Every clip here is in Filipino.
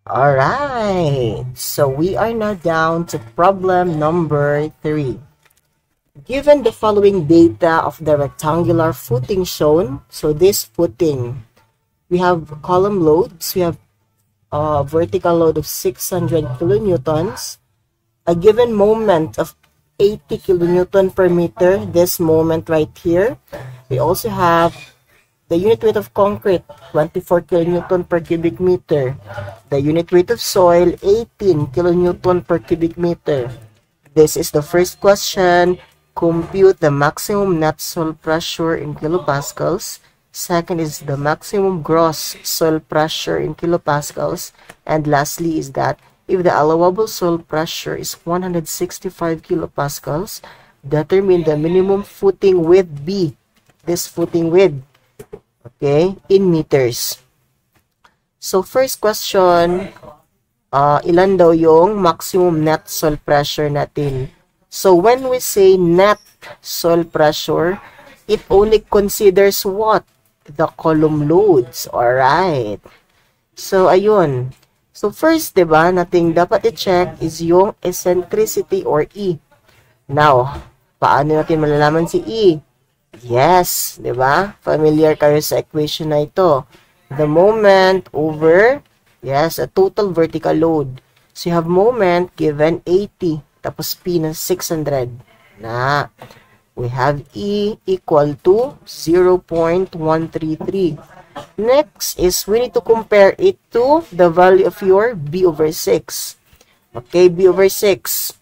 Alright, so we are now down to problem number 3. Given the following data of the rectangular footing shown, so this footing, we have column loads, we have a vertical load of 600 kilonewtons, a given moment of 80 kilonewton per meter, this moment right here. We also have the unit weight of concrete, 24 kilonewton per cubic meter. The unit weight of soil, 18 kilonewton per cubic meter. This is the first question. Compute the maximum net soil pressure in kilopascals. Second is the maximum gross soil pressure in kilopascals. And lastly is that if the allowable soil pressure is 165 kilopascals, determine the minimum footing width B. This footing width, okay, in meters. So first question, ilan daw yung maximum net soil pressure natin? So when we say net soil pressure, it only considers what? The column loads. Alright. So ayun. So first, diba, nating dapat i-check is yung eccentricity or E. Now, paano natin malalaman si E? Yes, diba? Familiar kayo sa equation na ito. The moment over, yes, a total vertical load. So you have moment given 80, tapos P na 600. Na, we have E equal to 0.133. Next is we need to compare it to the value of your B over 6. Okay, B over 6.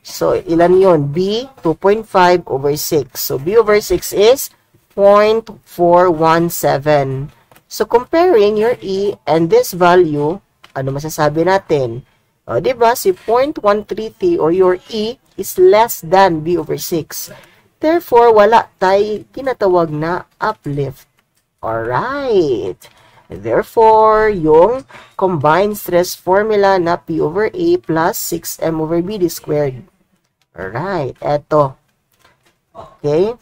So, ilan yun? B, 2.5 over 6. So, B over 6 is 0.417. So, comparing your E and this value, ano masasabi natin? O, diba? Si 0.133 or your E is less than B over 6. Therefore, wala tayo tinatawag na uplift. Alright. Therefore, yung combined stress formula na P over A plus 6M over B squared. Alright, eto. Okay?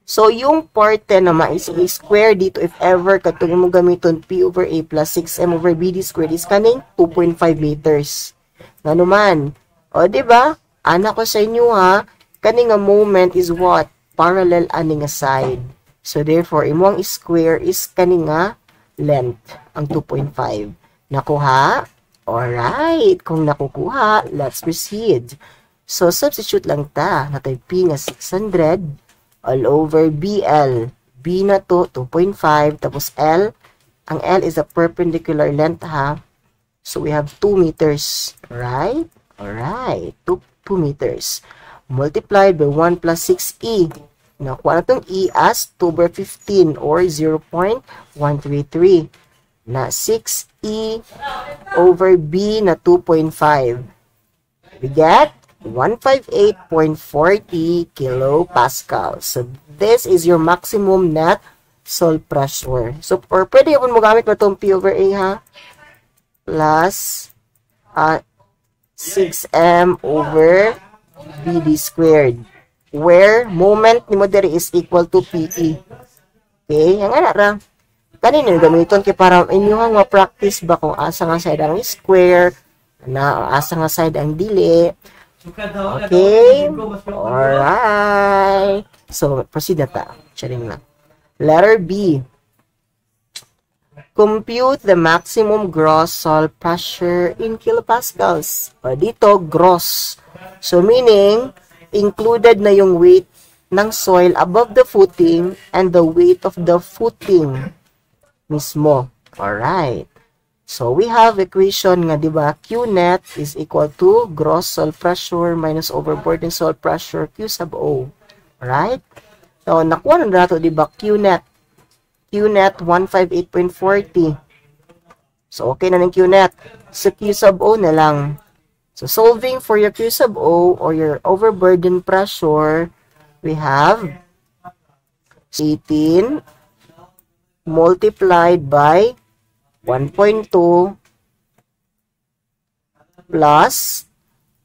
So, yung parte na ma-square dito, if ever, katong mo gamiton P over A plus 6M over B squared is kaning 2.5 meters. Nga naman. O, diba? Anak ko sa inyo ha, kaning nga moment is what? Parallel aning nga side. So, therefore, imong square is kaning nga length, ang 2.5. Nakuha? Alright. Kung nakukuha, let's proceed. So, substitute lang ta. Natay P nga 600 all over BL. B na to, 2.5. Tapos L. Ang L is a perpendicular length, ha? So, we have 2 meters. Right? Alright. 2 meters. Multiplied by 1 plus 6E. Nakuha na itong E as 2 over 15 or 0.133. Na 6E over B na 2.5. We get 158.40 kilopascal. So, this is your maximum net soil pressure. So, pwede kung mo gamit mo itong P over A, ha? Plus 6M over BD squared. Where moment ni mo diri is equal to PE. Okay? Ang ara. Kanina gamiton kay para inyong nga practice ba kung asa nga side ang square, na asa nga side ang dili. Okay? Alright. So, proceed na ta. Sharing na. Letter B. Compute the maximum gross soil pressure in kilopascals. O, dito, gross. So, meaning, included na yung weight ng soil above the footing and the weight of the footing mismo. Alright. So, we have equation nga, diba? Q net is equal to gross soil pressure minus overburden soil pressure Q sub O. Alright? So, nakuha na nato, diba? Q net. Q net, 158.40. So, okay na ng Q net. So, Q sub O na lang. So, solving for your Q sub O or your overburden pressure, we have 18 multiplied by 1.2 plus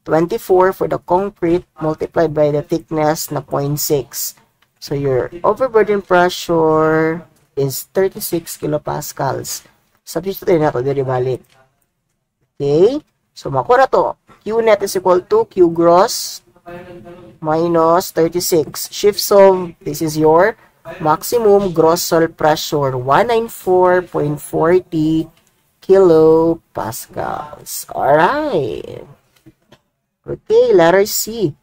24 for the concrete multiplied by the thickness na 0.6. So, your overburden pressure is 36 kilopascals. Substitute na ito, diri balik. Okay? So, makuha na to. Q net is equal to Q gross minus 36. Shift solve, this is your maximum gross soil pressure, 194.40 kilopascals. Alright. Okay, letter C.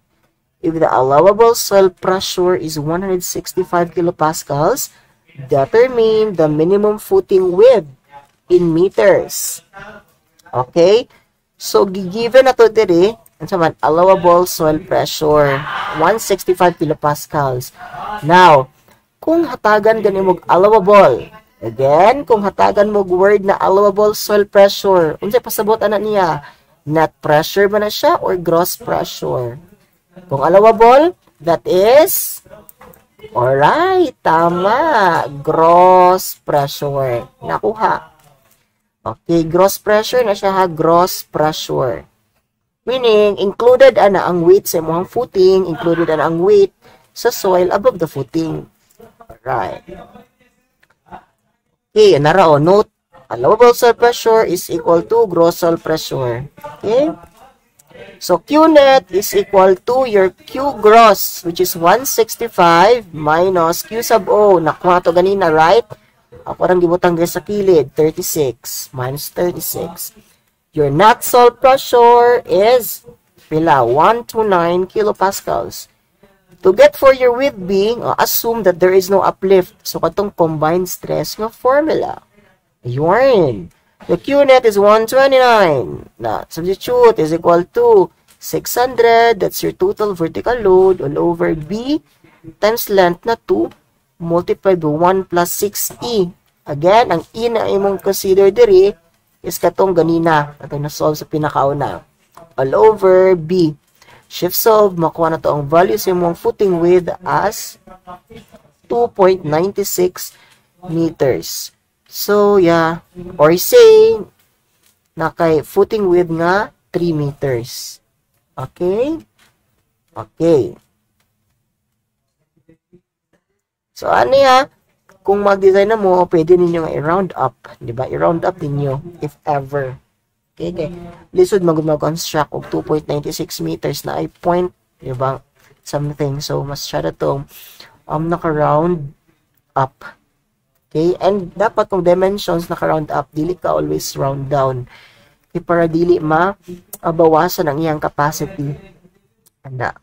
If the allowable soil pressure is 165 kilopascals, determine the minimum footing width in meters. Okay? So, given na to diri, allowable soil pressure, 165 kilopascals. Now, kung hatagan gani mo allowable, again, kung hatagan mo word na allowable soil pressure, unsay pasabot ana niya? Net pressure ba na siya or gross pressure? Kung allowable, that is, alright, tama, gross pressure. Nakuha. Okay, gross pressure na siya ha, gross pressure. Meaning, included ana ang weight sa imong footing, included ana ang weight sa soil above the footing. Alright. Okay, nara o, note, allowable soil pressure is equal to gross soil pressure. Okay? So, Q net is equal to your Q gross, which is 165 minus Q sub O. Nakuha to ganina, right? Ako rang gibutang sa kilid, 36 minus 36. Your net soil pressure is pila, 129 kilopascals. To get for your width being, assume that there is no uplift. So, katong combined stress nga formula. Ayun. The Q net is 129. Now, substitute is equal to 600. That's your total vertical load all over B times length na 2 multiplied by 1 plus 6E. Again, ang E na imong consider diri is katong ganina. Katong na-solve sa pinakauna. All over B. Shift solve, makuha na to ang value sa imong footing width as 2.96 meters. So, yeah. Or say, na kay footing width nga 3 meters. Okay? Okay. So, ano ya? Kung mag-design na mo, pwede ninyo nga i-round up. Diba? I-round up ninyo, if ever. Okay, okay. Lisod mag-construct og 2.96 meters na ay point, diba? Something. So, mas siya na itong naka-round up. Okay, and dapat kung dimensions naka-round up, dili ka always round down. Okay, para dili bawasan ang iyang capacity. Anda.